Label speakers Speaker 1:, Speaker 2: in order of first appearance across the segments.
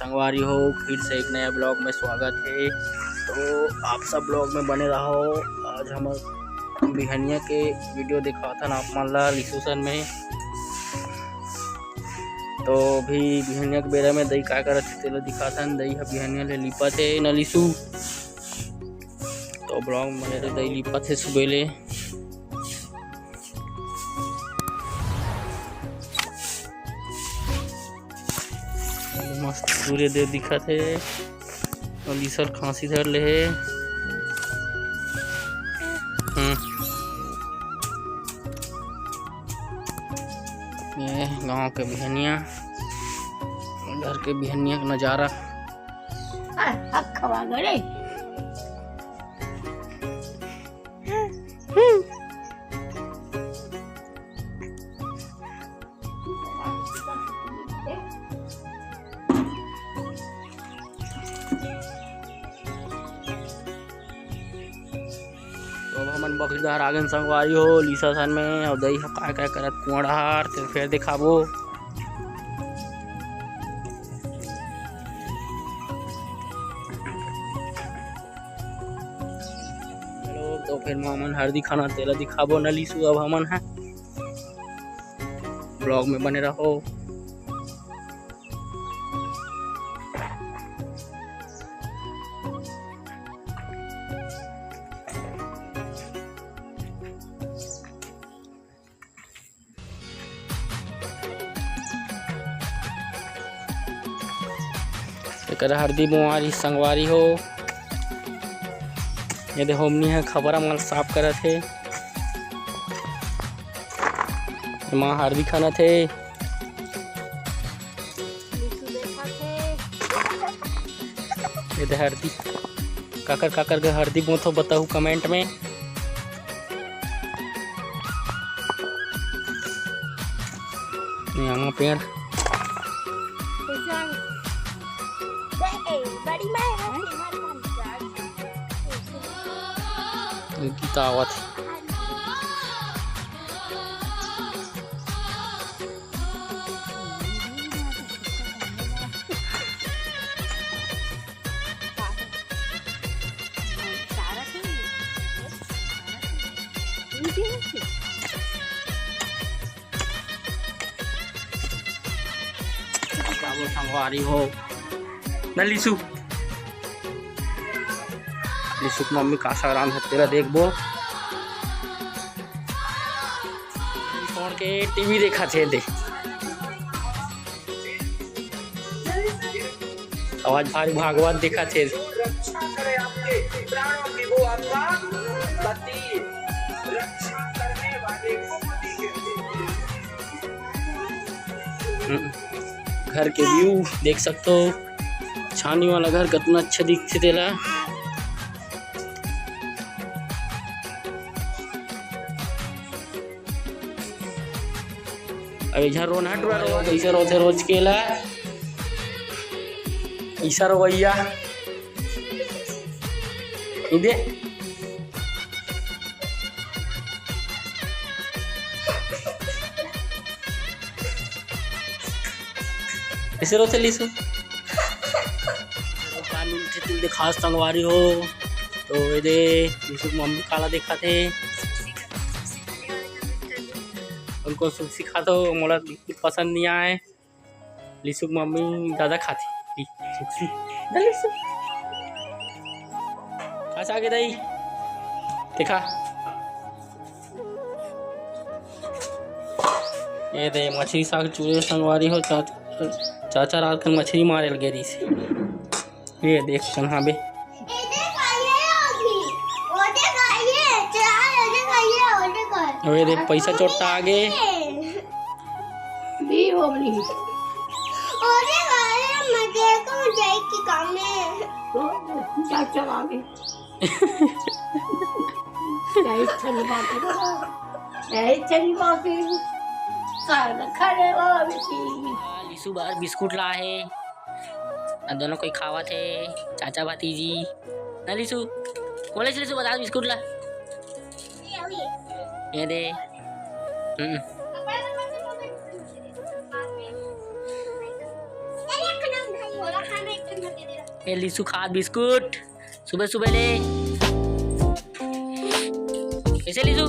Speaker 1: संगवारी हो, फिर से एक नया ब्लॉग में स्वागत है। तो आप सब ब्लॉग में बने रहो। आज हम बिहनिया के वीडियो दिखाता ना आप मन ला लिसूसन में। तो भी बिहनिया के बेरा में दही का करत तेला दिखाथन। दही ह बिहनिया ले लिपत है न लिसू। तो ब्लॉग में बने रहे, दही लिपत है सुबेले। मस्त सूर्य देव दिखत है और लीसर खांसी धर ले है। ये गांव के बिहनिया, घर के बिहनिया का नजारा।
Speaker 2: खवा गए
Speaker 1: तो हमन बकरीदार आगन संगवारी हो लीसा सन में। और दही काय काय करत कुआड़ार तो फिर दिखाबो। हेलो, तो फिर हमन हल्दी खाना तेला दिखाबो न लीसू। अब हमन है ब्लॉग में बने रहो। एक हरदी बुआरी संगवारी हो। ये देखो हमनी है खबरा माल साफ करत है। माँ हरदी खाना थे। ये दे हरदी काकर काकर के हरदी बोथो बताओ कमेंट में। यहाँ पेड़ गीता आवत संगवारी हो न लिसू। लिसू की मम्मी का आराम है तेरा देखबो। छोड़ के टीवी देखा थे दे। आवाज भारी भागवत देखा थे। घर के व्यू देख सकते हो। छानी वाला घर कितना अच्छा दिखते तेला। अब इधर रोन हट रहा है। इसे रोते रोज केला ईसा रवैया इधे इसे रोते लिसू। मिलते खास संगवारी हो। तो ये दे लिसू मम्मी काला देखा थे। उनको सुख सिखा तो मोला बिल्कुल पसंद नहीं आए। लिसू की मम्मी ज़्यादा खाती सुखी। खास आगे दही देखा। ये दे मछली साग चूरे संगवारी हो। चाचा रात को मछली मारे लगे रही से। ये देख कन्हा बे ये देख पैसा चोटा आगे
Speaker 2: भी होगी। चाचा आगे चली बाकी
Speaker 1: लिसू बार बिस्कुट ला है। दोनों कोई खावा थे चाचा भतीजी ना लिसू। बोले लिसू बता बिस्कुट ला। ये दे ये लिसु खा बिस्कुट सुबह सुबह ले। कैसे लिसु?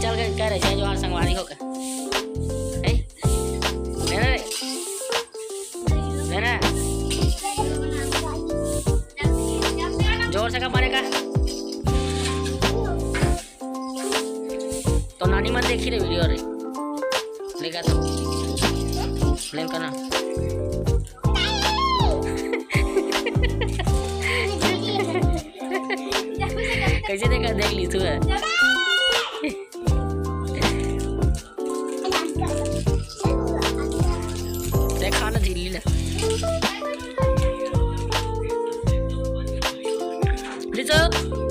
Speaker 1: चल के कह रहे हैं जो हर संगवारी होकर जोर से का मारेगा तो नानी मन देखी रे वीडियो रे लेगा तो प्लेन करना कैसे देखा देख ली तू है खाना झिल्ली ले लिसु